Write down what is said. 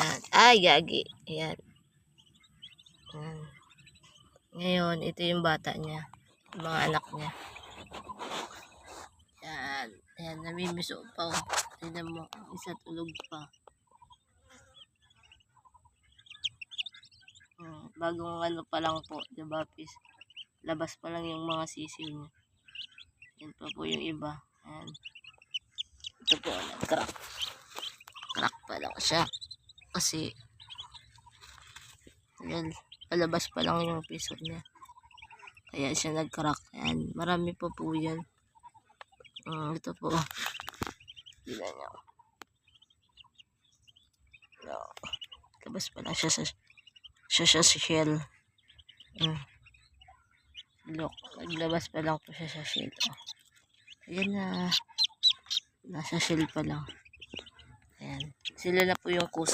Ayan. Ay, gagi. Ayan. Ayan. Ngayon, ito yung bata niya. Yung mga anak niya. Ayan. Ayan, namimiso pa. Oh. Tignan mo, isa tulog pa. Bagong ano pa lang po, diba, pis? Labas pa lang yung mga sisiw niya. Yan pa po yung iba. Ayan. Ito po, nag-crack. Crack pa lang siya. Kasi, yan, palabas pa lang yung piso niya. Kaya siya nag-crack. Ayan, marami pa po yan. Ito po. Tignan nyo. Labas pa lang siya sa shell. Look, naglabas pa lang po siya sa shell. Ayan na. Nasa shell pa lang. Ayan. Sila na po yung kusa.